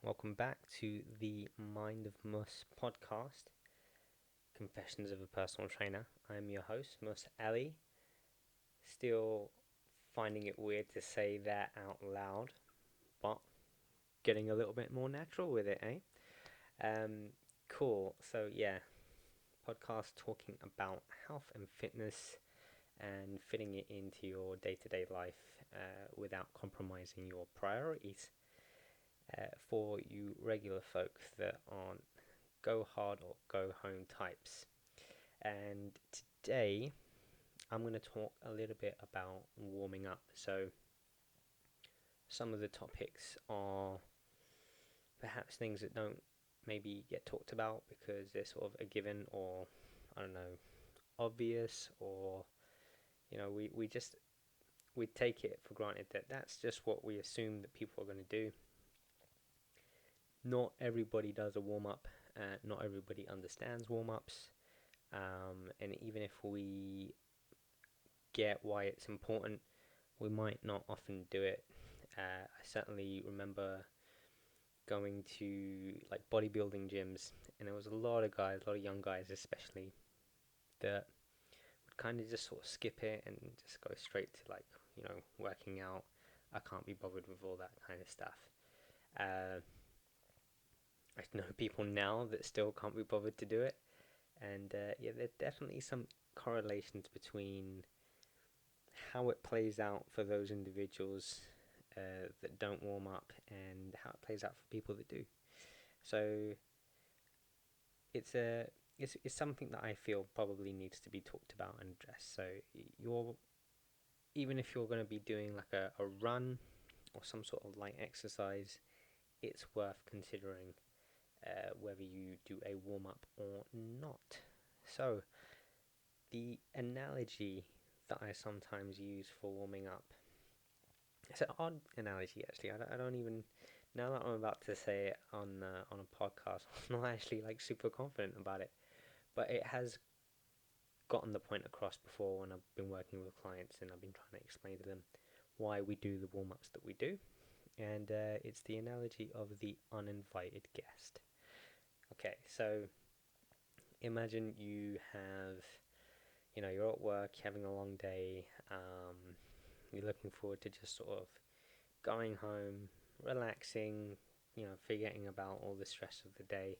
Welcome back to the Mind of Mus podcast, Confessions of a Personal Trainer. I'm your host, Mus Ali. Still finding it weird to say that out loud, but getting a little bit more natural with it, eh? Cool. So, yeah, podcast talking about health and fitness and fitting it into your day to day life without compromising your priorities. For you regular folks that aren't go hard or go home types. And today I'm going to talk a little bit about warming up. So, some of the topics are perhaps things that don't maybe get talked about because they're sort of a given or, I don't know, obvious, or, we take it for granted that that's just what we assume that people are going to do. Not everybody does a warm up, not everybody understands warm ups. And even if we get why it's important, we might not often do it. I certainly remember going to like bodybuilding gyms, and there was a lot of guys, a lot of young guys especially, that would kind of just sort of skip it and just go straight to working out. I can't be bothered with all that kind of stuff. Uh, I know people now that still can't be bothered to do it, and yeah, there's definitely some correlations between how it plays out for those individuals that don't warm up and how it plays out for people that do. So it's a it's something that I feel probably needs to be talked about and addressed. So you're even if you're going to be doing like a run or some sort of light exercise, it's worth considering whether you do a warm up or not. So the analogy that I sometimes use for warming up, it's an odd analogy actually. I don't even, now that I'm about to say it on a podcast, I'm not actually like super confident about it. But it has gotten the point across before when I've been working with clients and I've been trying to explain to them why we do the warm ups that we do. And it's the analogy of the uninvited guest. Okay, so imagine you're at work, having a long day, you're looking forward to just sort of going home, relaxing, forgetting about all the stress of the day.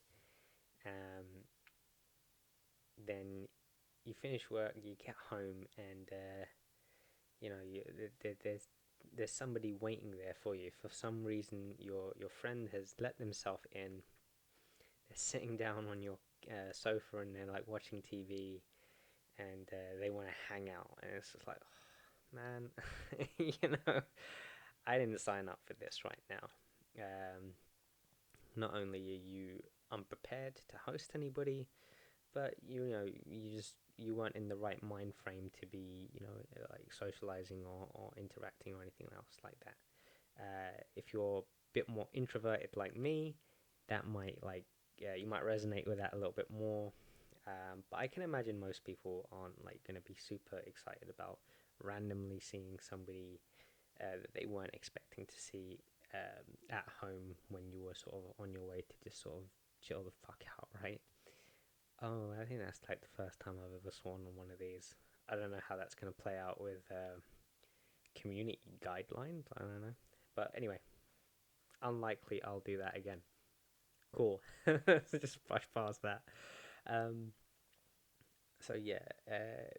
Um, then you finish work, you get home, and there's somebody waiting there for you. For some reason, your friend has let themselves in. They're sitting down on your sofa and they're like watching TV, and they want to hang out, and it's just like, oh, man, I didn't sign up for this right now. Not only are you unprepared to host anybody, but you weren't in the right mind frame to be like socializing or interacting or anything else like that. If you're a bit more introverted like me, that might you might resonate with that a little bit more. But I can imagine most people aren't like going to be super excited about randomly seeing somebody that they weren't expecting to see at home when you were sort of on your way to just sort of chill the fuck out, right? Oh, I think that's like the first time I've ever sworn on one of these. I don't know how that's going to play out with community guidelines. I don't know. But anyway, unlikely I'll do that again. Cool. So just brush past that. Um, so yeah,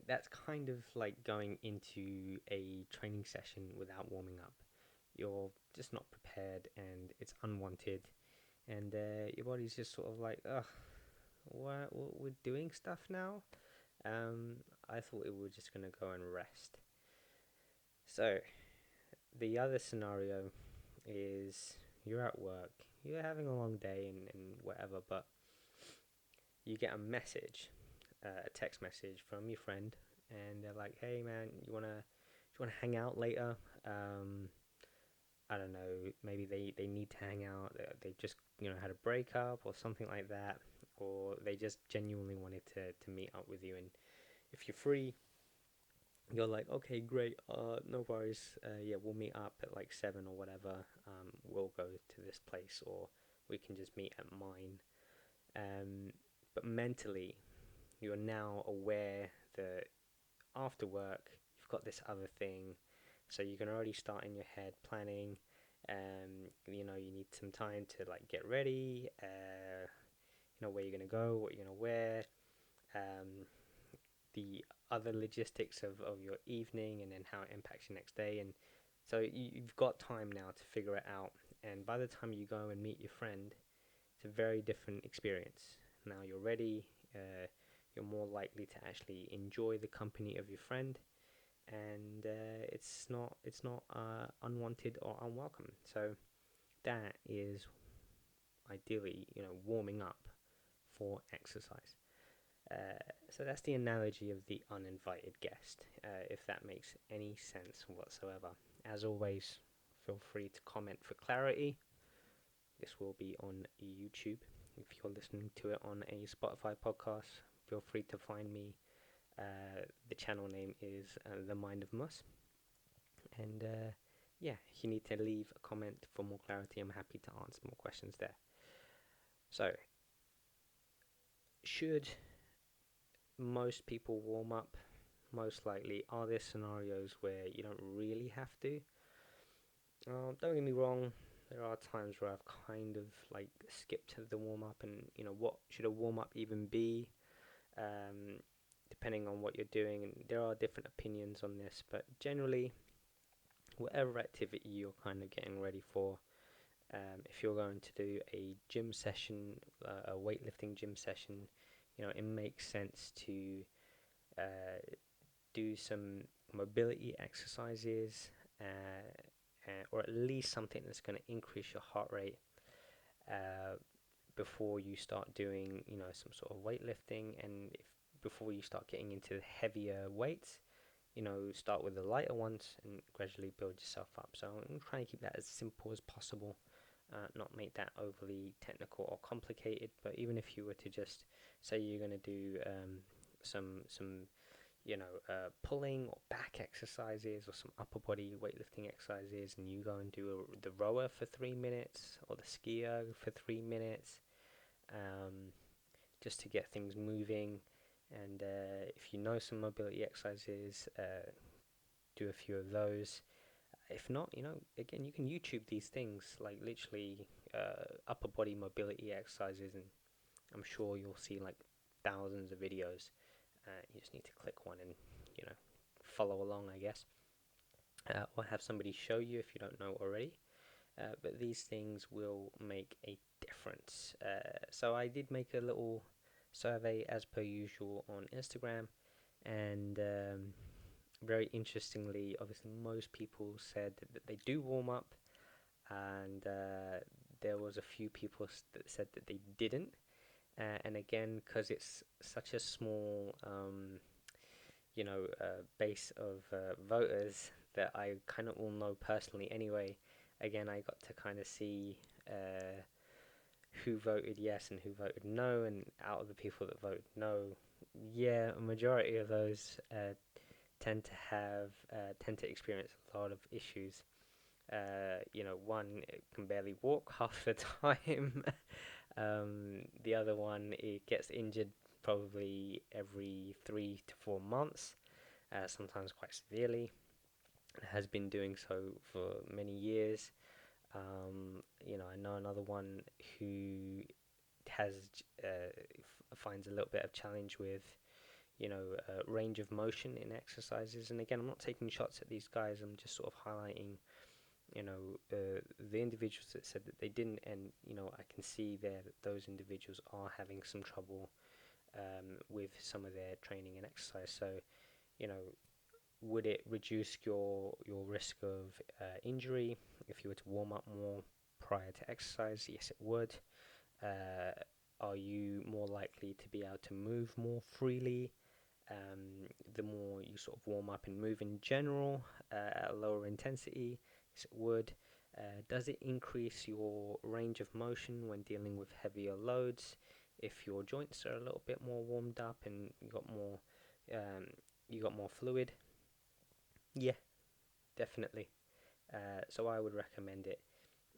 that's kind of like going into a training session without warming up. You're just not prepared, and it's unwanted, and your body's just sort of like, ugh, what we're doing stuff now. I thought we were just gonna go and rest. So the other scenario is you're at work, you're having a long day and whatever, but you get a message, a text message from your friend, and they're like, "Hey man, you wanna hang out later?" I don't know, maybe they need to hang out. They just had a breakup or something like that, or they just genuinely wanted to meet up with you. And if you're free, you're like, okay, great, no worries. Yeah, we'll meet up at like 7 or whatever. We'll go to this place, or we can just meet at mine. But mentally, you're now aware that after work, you've got this other thing, so you can already start in your head planning. You know, you need some time to like get ready. You know where you're gonna go, what you're gonna wear, the other logistics of your evening, and then how it impacts your next day. And so you've got time now to figure it out. And by the time you go and meet your friend, it's a very different experience. Now you're ready. You're more likely to actually enjoy the company of your friend, and it's not unwanted or unwelcome. So that is ideally, you know, warming up for exercise. So that's the analogy of the uninvited guest, if that makes any sense whatsoever. As always, feel free to comment for clarity. This will be on YouTube. If you're listening to it on a Spotify podcast, feel free to find me. The channel name is The Mind of Mus. And yeah, if you need to leave a comment for more clarity, I'm happy to answer more questions there. So, should most people warm up? Most likely. Are there scenarios where you don't really have to? Don't get me wrong, there are times where I've kind of like skipped the warm up, and you know, what should a warm up even be? Um, Depending on what you're doing, and there are different opinions on this, but generally, whatever activity you're kind of getting ready for, if you're going to do a gym session, a weightlifting gym session, you know, it makes sense to do some mobility exercises, or at least something that's going to increase your heart rate uh, before you start doing, you know, some sort of weightlifting, and if before you start getting into heavier weights, you know, start with the lighter ones and gradually build yourself up. So I'm trying to keep that as simple as possible, not make that overly technical or complicated. But even if you were to just say you're going to do some you know, pulling or back exercises or some upper body weightlifting exercises, and you go and do the rower for 3 minutes or the skier for 3 minutes, just to get things moving. And if you know some mobility exercises, do a few of those. If not, you know, again, you can YouTube these things, like literally upper body mobility exercises, and I'm sure you'll see like thousands of videos. You just need to click one and, you know, follow along, I guess, or have somebody show you if you don't know already. But these things will make a difference. So I did make a little survey as per usual on Instagram, and very interestingly, obviously most people said that they do warm up, and there was a few people that said that they didn't. And again, because it's such a small, you know, base of voters that I kind of all know personally anyway. Again, I got to kind of see who voted yes and who voted no, and out of the people that voted no, yeah, a majority of those tend to experience a lot of issues. You know, one can barely walk half the time. The other one, it gets injured probably every 3 to 4 months, sometimes quite severely. It has been doing so for many years. You know, I know another one who has finds a little bit of challenge with, you know, range of motion in exercises. And again, I'm not taking shots at these guys. I'm just sort of highlighting, you know, the individuals that said that they didn't, and you know, I can see there that those individuals are having some trouble with some of their training and exercise. So, you know, would it reduce your risk of injury if you were to warm up more prior to exercise? Yes, it would. Are you more likely to be able to move more freely the more you sort of warm up and move in general at a lower intensity? Yes, it would. Does it increase your range of motion when dealing with heavier loads? If your joints are a little bit more warmed up and um, you got more fluid? Yeah, definitely. So I would recommend it.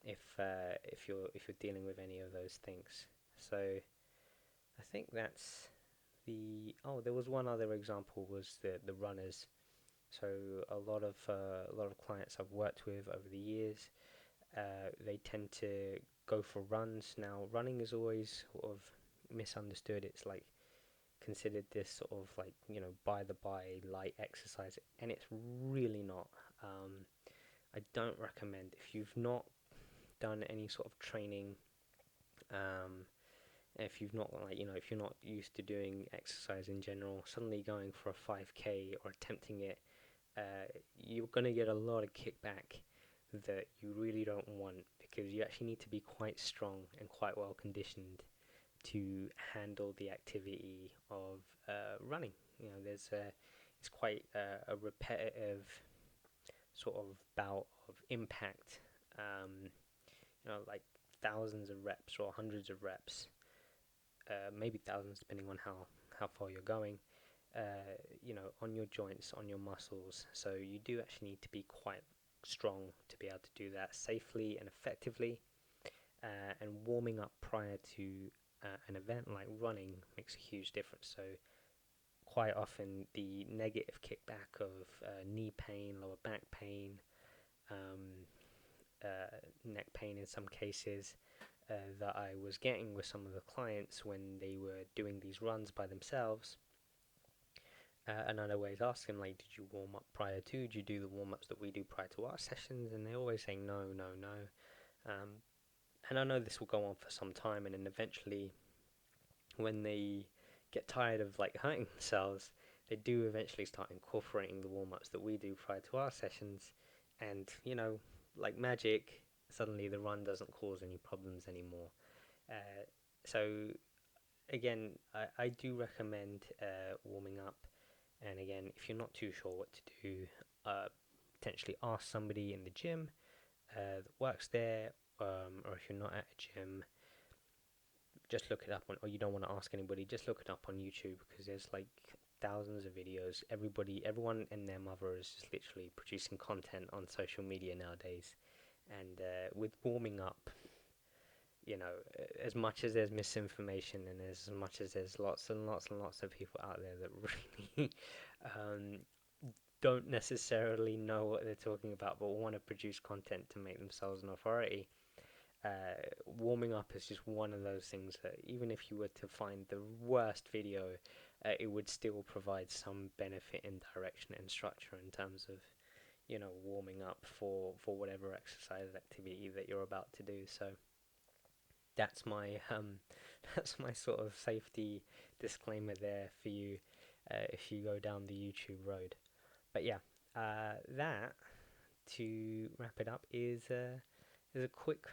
if you're dealing with any of those things. So I think that's there was one other example, was the runners. So a lot of clients I've worked with over the years, they tend to go for runs. Now, running is always sort of misunderstood. It's like considered this sort of like, by the by light exercise, and it's really not. I don't recommend, if you've not done any sort of training, um, if you've not, like, if you're not used to doing exercise in general, suddenly going for a 5k or attempting it, you're gonna get a lot of kickback that you really don't want, because you actually need to be quite strong and quite well conditioned to handle the activity of running. It's quite a repetitive sort of bout of impact. Like thousands of reps or hundreds of reps, maybe thousands depending on how far you're going. On your joints, on your muscles. So you do actually need to be quite strong to be able to do that safely and effectively. And warming up prior to an event like running makes a huge difference. So quite often the negative kickback of knee pain, lower back pain, um, neck pain in some cases, that I was getting with some of the clients when they were doing these runs by themselves. And I'd always ask them, like, did you warm up prior to? Did you do the warm ups that we do prior to our sessions? And they always say no, no, no. And I know this will go on for some time, and then eventually, when they get tired of like hurting themselves, they do eventually start incorporating the warm ups that we do prior to our sessions, and like magic, suddenly the run doesn't cause any problems anymore. So again, I do recommend warming up. And again, if you're not too sure what to do, potentially ask somebody in the gym that works there, or if you're not at a gym, just look it up or you don't want to ask anybody, just look it up on YouTube, because there's like thousands of videos. Everyone and their mother is just literally producing content on social media nowadays. And with warming up, as much as there's misinformation, and as much as there's lots and lots and lots of people out there that really don't necessarily know what they're talking about, but want to produce content to make themselves an authority, warming up is just one of those things that even if you were to find the worst video, it would still provide some benefit in direction and structure in terms of warming up for whatever exercise activity that you're about to do. So that's my that's my sort of safety disclaimer there for you, if you go down the YouTube road. But yeah, that, to wrap it up, is a quick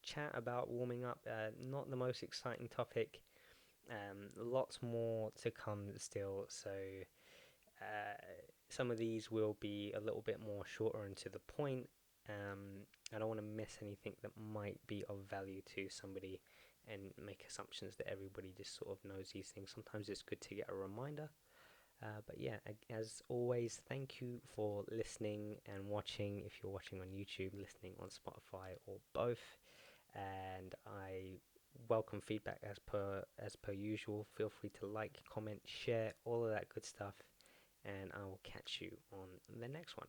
chat about warming up. Not the most exciting topic. Lots more to come still. So some of these will be a little bit more shorter and to the point. I don't want to miss anything that might be of value to somebody and make assumptions that everybody just sort of knows these things. Sometimes it's good to get a reminder. But yeah, as always, thank you for listening and watching. If you're watching on YouTube, listening on Spotify, or both, and I welcome feedback as per usual. Feel free to like, comment, share, all of that good stuff, and I will catch you on the next one.